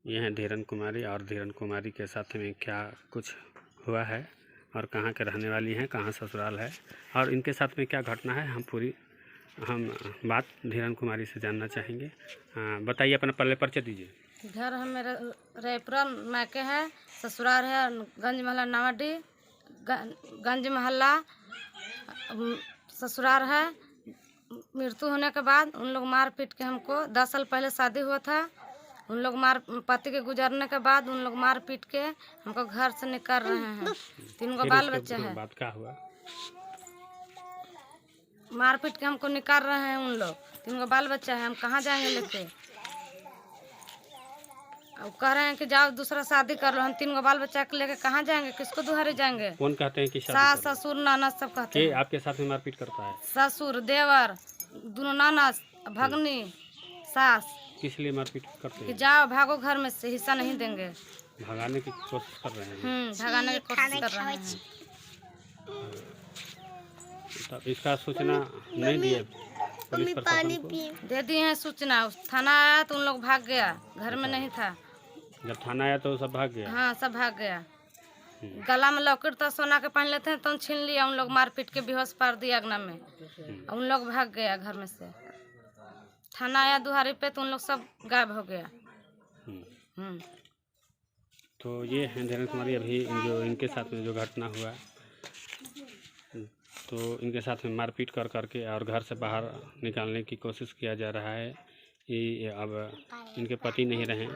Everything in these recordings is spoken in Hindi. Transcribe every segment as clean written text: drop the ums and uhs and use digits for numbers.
ये हैं धीरन कुमारी, और धीरन कुमारी के साथ में क्या कुछ हुआ है और कहाँ के रहने वाली हैं, कहाँ ससुराल है और इनके साथ में क्या घटना है, हम बात धीरन कुमारी से जानना चाहेंगे। बताइए, अपना पहले परिचय दीजिए। घर है मेरा रेपरा मैके है, ससुराल है गंज महला नावाडी, गंज महला ससुराल है। मृत्यु होने के बाद उन लोग मार पीट के हमको 10 साल पहले शादी हुआ था। उन लोग पति के गुजरने के बाद उन लोग मार पीट के हमको घर से निकाल रहे हैं। 3 गो बाल बच्चे हैं। बात क्या हुआ? मार पीट के हमको निकाल रहे हैं उन लोग। 3 गो बाल बच्चा है, हम कहाँ जाएंगे लेके? अब कह रहे हैं कि जाओ दूसरा शादी कर लो। हम 3 गो बाल बच्चा के लेके कहाँ जाएंगे? किसको दुहारे जाएंगे? कौन कहते हैं कि सास ससुर ननद सब कहते हैं। आपके साथ में मारपीट करता है? ससुर देवर दोनों ननद भगनी सास। किस लिए मारपीट करते हैं? कि जाओ भागो घर में से, हिस्सा नहीं देंगे। भगाने की कोशिश कर रहे हैं? भगाने की कोशिश कर रहे हैं। तो इसका सूचना नहीं दिए पुलिस प्रशासन को? दे दिए हैं सूचना। थाना आया तो उन लोग भाग गया, घर में नहीं था। जब थाना आया तो सब भाग गया? हाँ, सब भाग गया। गला में लॉकेट तो सोना के पहन लेते हैं तो छीन लिया उन लोग, मार पीट के बेहोश पार दिया अगना में। उन लोग भाग गया घर में से। थाना आया दुहारी पे तो उन लोग सब गायब हो गया। तो ये हैं धीरन कुमारी। अभी जो इनके साथ में जो घटना हुआ, तो इनके साथ में मारपीट कर करके और घर से बाहर निकालने की कोशिश किया जा रहा है। ये अब इनके पति नहीं रहे।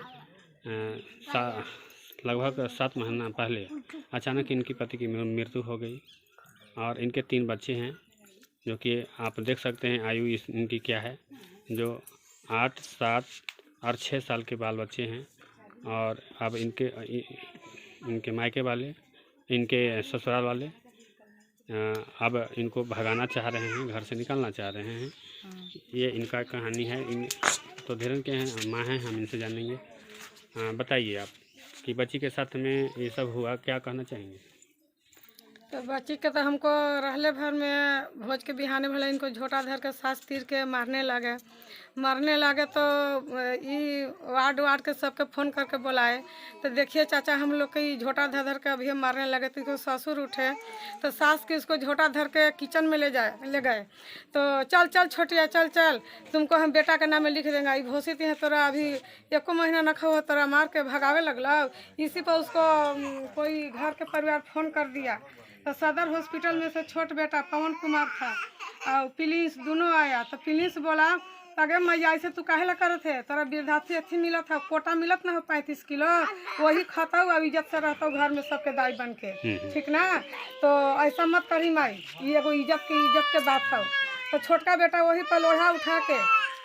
लगभग 7 महीना पहले अचानक इनकी पति की मृत्यु हो गई और इनके 3 बच्चे हैं, जो कि आप देख सकते हैं आयु इनकी क्या है, जो 8, 7 और 6 साल के बाल बच्चे हैं। और अब इनके मायके वाले, इनके ससुराल वाले अब इनको भगाना चाह रहे हैं, घर से निकालना चाह रहे हैं। ये इनका कहानी है। तो धीरन के हैं माँ हैं, हम इनसे जानेंगे। बताइए आप कि बच्ची के साथ में ये सब हुआ, क्या कहना चाहेंगे? तो बच्ची के तो हमको रहले भर में भोज के बिहाने भले इनको झोटा धर के सास तीर के मारने लगे तो ये वार्ड के सबके फ़ोन करके बुलाए। तो देखिए चाचा, हम लोग के झोटा धर के अभी मारने लगे। तो इसको ससुर उठे तो सास के इसको झोटा धर के किचन में ले गए। तो चल छोटिया, चल तुमको हम बेटा के नाम में लिख देंगे। घोषित है तोरा अभी 1 महीना न खो, तोरा मार के भगावे लगला। इसी पर उसको कोई घर के परिवार फ़ोन कर दिया। तो सदर हॉस्पिटल में से छोट बेटा पवन कुमार था और पुलिस दोनों आया। तो पुलिस बोला, अगे मैया ऐसे तू काहे ला करत है? तोरा वृद्धार्थी अथी मिलत है, कोटा मिलत ना हो 35 किलो, वही खाता हूँ, अब इज्जत से रहता हूँ घर में सबके दाई बन के, ठीक ना? तो ऐसा मत करी माई, ये एगो इज्जत के बात है। तो छोटका बेटा वही पर लोढ़ा उठा के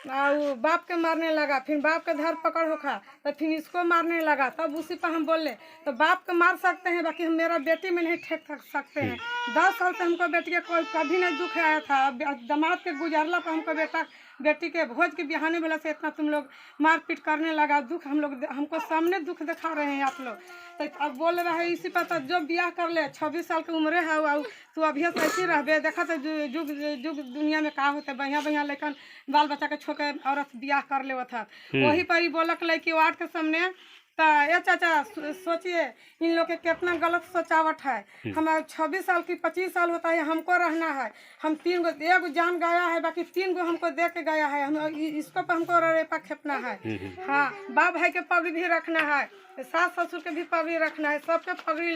और बाप के मारने लगा। फिर बाप के धर पकड़ होखा तो फिर इसको मारने लगा। तब उसी पर हम बोले तो बाप के मार सकते हैं, बाकी हम मेरा बेटी में नहीं ठेक सकते हैं। 10 साल से हमको बेटी के कोई कभी नहीं दुख आया था। दामाद के गुजरला पर हमको बेटी के भोज के बिहाने वाला से इतना तुम लोग मारपीट करने लगा। दुख हमको सामने दुख दिखा रहे हैं आप लोग। तो अब बोल रहे हैं इसी पर तो जो ब्याह कर ले, 26 साल की उम्र है, तू अभी ऐसे रहे। देखा तो जुग दुनिया में कहा होता है, बढ़िया लेकिन बाल बच्चा के छोके औरत ब्याह कर ले था। वही पर ही बोलक कि वार्ड के सामने। तो ये चाचा सोचिए इन लोग के कितना गलत सोचावट है। हमारे 26 साल की 25 साल होता है, हमको रहना है। हम 3 गो, 1 जान गया है, बाकी 3 गो हमको दे के गया है। हम इसको पर हमको रेपा खेपना है। हाँ, बाप भाई के पगड़ी भी रखना है, सास ससुर के भी पगड़ी रखना है, सबके पगड़ी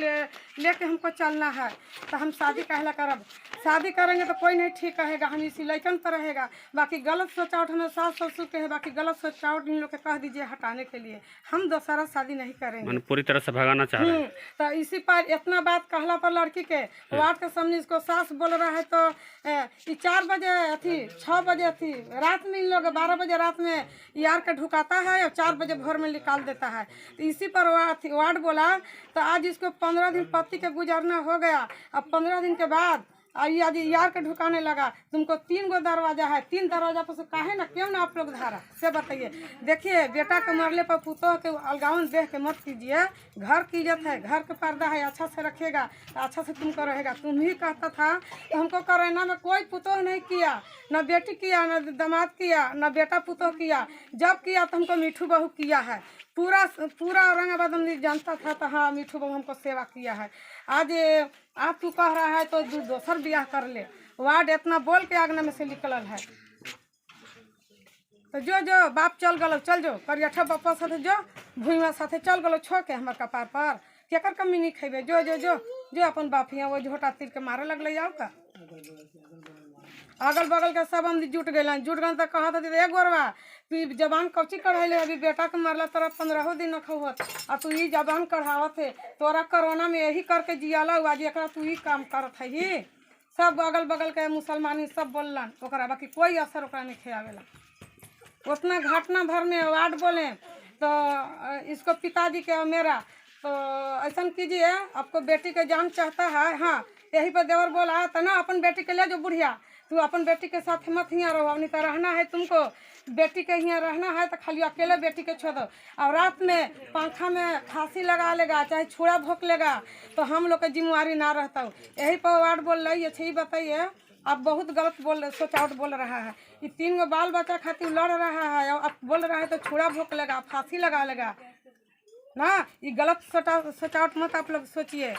लेके हमको चलना है। तो हम शादी कहला करब? शादी करेंगे तो कोई नहीं ठीक कहेगा, हम इसी लैकन पर रहेगा। बाकी गलत सोचावट हमें सास ससुर के है, बाकी गलत सोचावट इन लोग के कह दीजिए हटाने के लिए। हम दोबारा शादी नहीं करेंगे, पूरी तरह से भगाना चाह रहे हैं। तो इसी पर इतना बात कहला पर लड़की के वार्ड के सामने इसको सास बोल रहा है। तो 4 बजे अथी 6 बजे अथी रात में इन लोग 12 बजे रात में यार के ढुकाता है और 4 बजे भोर में निकाल देता है। तो इसी पर वार्ड बोला तो आज इसको 15 दिन पति के गुजरना हो गया। अब 15 दिन के बाद आज यार के ढुकाने लगा। तुमको 3 गो दरवाजा है, 3 दरवाजा पर से काहे ना, क्यों ना आप लोग धारा से बताइए। देखिए बेटा के मरले पर पुतोह के अलगावन देख के मत कीजिए। घर की इज्जत है, घर का पर्दा है, अच्छा से रखेगा तो अच्छा से तुमको रहेगा। तुम ही कहता था तो हमको करैना में कोई पुतोह नहीं किया, न बेटी किया, न दामाद किया, न बेटा पुतोह किया। जब किया तो हमको मिठू बहू किया है। पूरा पूरा औरंगाबाद में जानता था तो हाँ मिठू बाबू हमको सेवा किया है। आज आप तू कह रहा है तो दूसर ब्याह कर ले, वार्ड इतना बोल के आगना में से निकलल है। तो जो बाप चल गलो, चल जो करियठा बापा साथे जो भूइमा साथे चल गलो छोड़ के हमार कपार पर केकर कमी नहीं खेबे। जो अपन बाप हिया वो झोटा तीर के मारे लगल जाओ का। अगल बगल के सब हम जुट गए तो कहत ए गोरवा तू जबान कौची कढ़ैले, अभी बेटा के मरला तोरा 15 दिन नखवत और तू ई जबान कढ़ावत है। तोरा कोरोना में यही करके जियाला आज एक तू ही काम करत है ही। सब अगल बगल के मुसलमानी सब बोलन ओकरा बाकी कोई असर ओकरा नहीं खेआवेला। उतना घटना भर में वार्ड बोले तो इसको पिताजी के मेरा तो ऐसा कीजिए, आपको बेटी के जान चाहता है हाँ यही पर देवर बोला तो ना अपन बेटी के ले जो बुढ़िया, तू अपन बेटी के साथ मत यहाँ रहो, नहीं तो रहना है तुमको बेटी के यहाँ रहना है तो खाली अकेले बेटी के छोड़ दो। और रात में पंखा में फांसी लगा लेगा चाहे छुरा भोंक लेगा तो हम लोग की जिम्मेवारी ना रहता हो। यही पर वार्ड बोल रही है। अच्छा बताइए, आप बहुत गलत सोचावट बोल रहा है। ये 3 गो बाल बच्चा खातिर लड़ रहा है और आप बोल रहा है तो छुरा भोंक लेगा फांसी लगा लेगा ना। ये गलत सोचावट मत आप लोग सोचिए।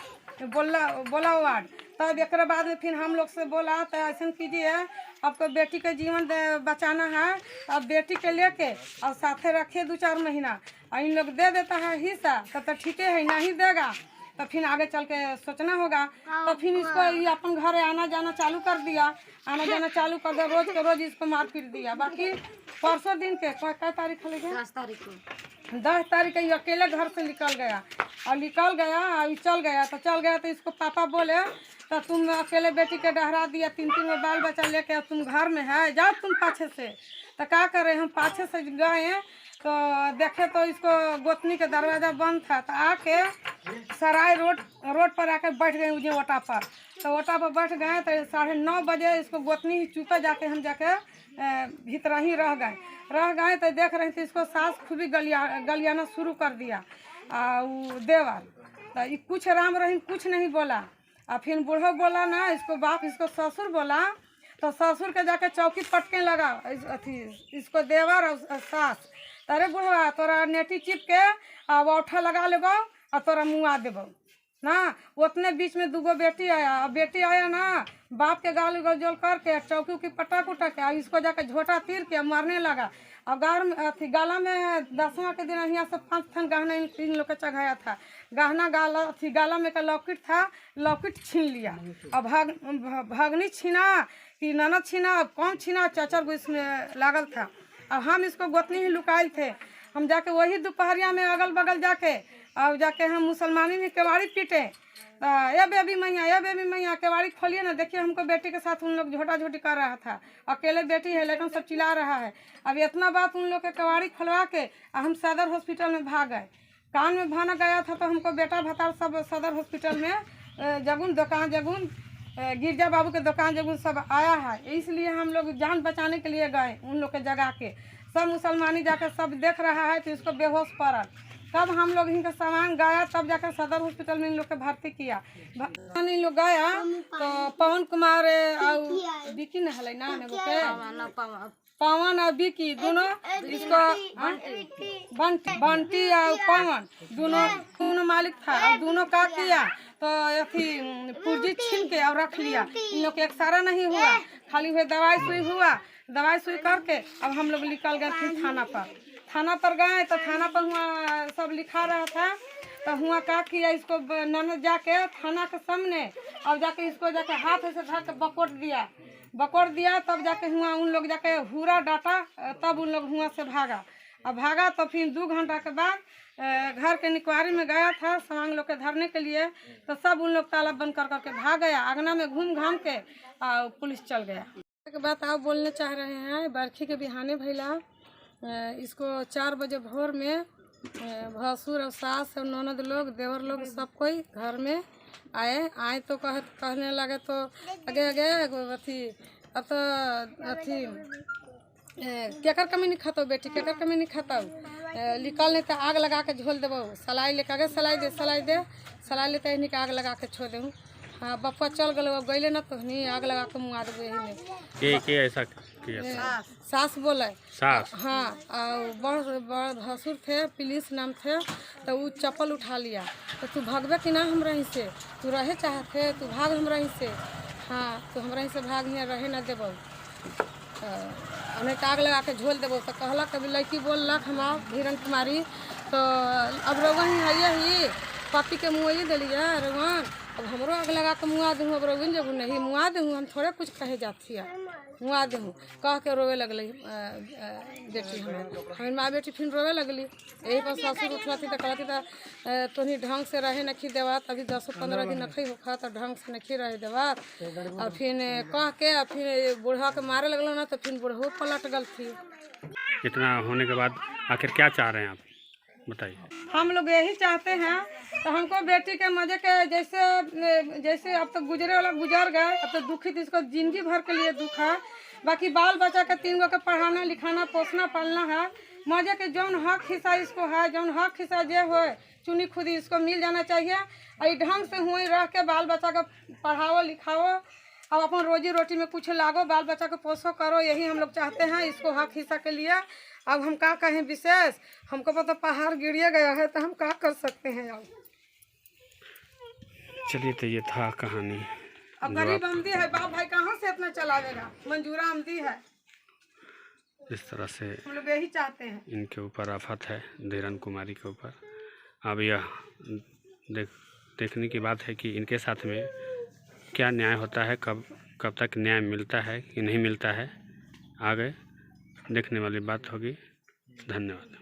बोला वार्ड तब एक बाद में फिर हम लोग से बोला तो ऐसा कीजिए, आपको बेटी के जीवन बचाना है, अब बेटी के लेके और साथे रखे 2-4 महीना और इन लोग दे देता है हिस्सा तो ठीक है, नहीं देगा तो फिर आगे चल के सोचना होगा। तो फिर इसको ये अपन घर आना जाना चालू कर दिया, आना जाना चालू कर दिया, रोज के रोज इसको मार पीट दिया। बाकी परसों दिन के क्या तारीख है 10 तारीख ये अकेले घर से निकल गया और चल गया तो इसको पापा बोले तो तुम अकेले बेटी के डहरा दिया, 3 में बाल बच्चा लेके तुम घर में है, जाओ तुम पाछे से। तो क्या करे, हम पाछे से गए तो देखे तो इसको गोतनी के दरवाज़ा बंद था तो आके सराय रोड पर आके बैठ गए मुझे ओटा पर। तो ओटा पर बैठ गए तो 9:30 बजे इसको गोतनी ही चुपे जाके हम जाके भीतर ही रह गए तो देख रहे थे इसको सास खूबी गलियाना शुरू कर दिया देवर। तो ये कुछ राम रहीम कुछ नहीं बोला और फिर बूढ़ो बोला ना इसको बाप, इसको ससुर बोला तो ससुर के जाके चौकी पटके लगा इसको देवर और सास। अरे बुढ़वा तोरा नेटी चिप के अब औठा लगा लेबो और तोरा मुँह देबो ना। उतने बीच में 2 गो बेटी आया ना, बाप के गाल गजोल करके चौकी की पटक उटक के इसको जाके झोटा तीर के मारने लगा। और गाला में 10वां के दिन यहाँ से 5 ठन गहना इन लोग का चढ़ाया था। गहना गाला में का लॉकेट था, लॉकेट छीन लिया। अब भगनी छीना कि ननद छीना, अब कौन छीना, चचर इसमें लागल था। अब हम इसको गोतनी ही लुकाए थे। हम जाके वही दोपहरिया में अगल बगल जाके और जाके हम मुसलमानी में केवाड़ी पीटे, ये बेबी मैया केवाड़ी खोलिए ना, देखिए हमको बेटी के साथ उन लोग झोटा झोटी कर रहा था। अकेले बेटी है लेकिन सब चिल्ला रहा है। अब इतना बात उन लोग के केवाड़ी खोलवा के हम सदर हॉस्पिटल में भाग गए। कान में भाना गया था तो हमको बेटा भतार सब सदर हॉस्पिटल में जगुन गिरजा बाबू के दुकान जगुन सब आया है। इसलिए हम लोग जान बचाने के लिए गए उन लोग के जगह के। सब मुसलमानी जाकर सब देख रहा है तो इसको बेहोश पड़ा। तब हम लोग इनका सामान गया तब जाकर सदर हॉस्पिटल में इन लोग के भर्ती किया। इन लोग गया तो पवन कुमार और विकी न है नाम है पवन और विकी दोनों इसको बंटी और पवन दोनों मालिक था। और दोनों का किया तो अथी पुर्जी छीन के और रख लिया। इन लोग के एक सारा नहीं हुआ, खाली हुए दवाई सुई करके अब हम लोग निकल गए फिर थाना पर गए तो थाना पर हुआ सब लिखा रहा था। तो हुआ क्या किया, इसको ननद जाके थाना के सामने और जाके इसको जाके हाथ से धर के बकोट दिया तब जाके हुआ उन लोग जाके हुरा डाटा तब उन लोग हुआ से भागा। तो फिर 2 घंटा के बाद घर के निकवारी में गया था सामान लोग के धरने के लिए तो सब उन लोग ताला बंद कर करके भाग गया। आंगना में घूम घाम के पुलिस चल गया। के बात आप बोलने चाह रहे हैं, बरखी के बिहाने भैला इसको 4 बजे भोर में भसुर और सास और ननद लोग देवर लोग सब कोई घर में आए तो कहने लगे तो आगे अथी अब तो अथी केकर कमी नहीं खाता बेटी, केकर कमी नहीं खाता निकल नहीं तो आग लगा के झोल देबो। सलाई लेके सलाई लेते इन्हीं के आग लगा के छोड़ देहूँ। हाँ बप्पा चल गए, अब गए ना तो नहीं आग लगा के मुँह देबो। यही में के ऐसा किया था? सास बोले। सास? हाँ, और बड़ भसुर थे, पुलिस नाम थे, तो वो चप्पल उठा लिया। तो तू भगवे कि ना हमरा ही से, तू रहे चाहते तू भाग हमरा ही से। हाँ, तो हमरा ही से भाग, यहाँ रहे ना देबो, हमें आग लगा के झोल देबो। तो कहला कभी लड़की बोलक हमार धीरन कुमारी, तो अब रोगन ही पति के मुँह दिलिए रोगन, अब हमरो आग लगा के मुआ दूँ, अब रोगन जब नहीं मुआ दूँ, हम थोड़े कुछ कहे जाती है, मुआ दूँ कह के रोवे लगल बेटी हमारे माँ बेटी फिर रोवे लगली। यही पर ससुर उठला थी तो कहती था तोहनी ढंग से रहे नखी देवा, अभी 10-15 दिन नखी होखा तो ढंग से नखी रहे देवा। और फिर कह के फिर बूढ़ा के मारे लगल ना, तो फिर बूढ़ो पलट गल थी। इतना होने के बाद आखिर क्या चाह रहे हैं आप, बताइए? हम लोग यही चाहते हैं, तो हमको बेटी के मजे के जैसे अब तो गुजरे वाला गुजर गए, अब तो दुखित इसको जिंदगी भर के लिए दुख है। बाकी बाल बच्चा के 3 गो के पढ़ाना लिखाना पोसना पालना है, मजे के जौन हक हिस्सा इसको है, जौन हक हिस्सा जे हो चुनी खुदी इसको मिल जाना चाहिए। और ढंग से हुई रह के बाल बच्चा के पढ़ाओ लिखाओ, अब अपन रोजी रोटी में कुछ लागो, बाल बच्चा को पोसो करो, यही हम लोग चाहते हैं इसको हक हिस्सा के लिए। अब हम क्या कहें विशेष, हमको पता पहाड़ गिरिए गया है, तो हम क्या कर सकते हैं। अब चलिए, तो ये था कहानी। अब गरीब आमदी है, बाप भाई कहाँ से इतना चलावेगा, मंजूरा आमदी है। इस तरह से हम लोग यही चाहते हैं। इनके ऊपर आफत है, धीरन कुमारी के ऊपर। अब यह देखने की बात है कि इनके साथ में क्या न्याय होता है, कब तक न्याय मिलता है कि नहीं मिलता है, आगे देखने वाली बात होगी। धन्यवाद।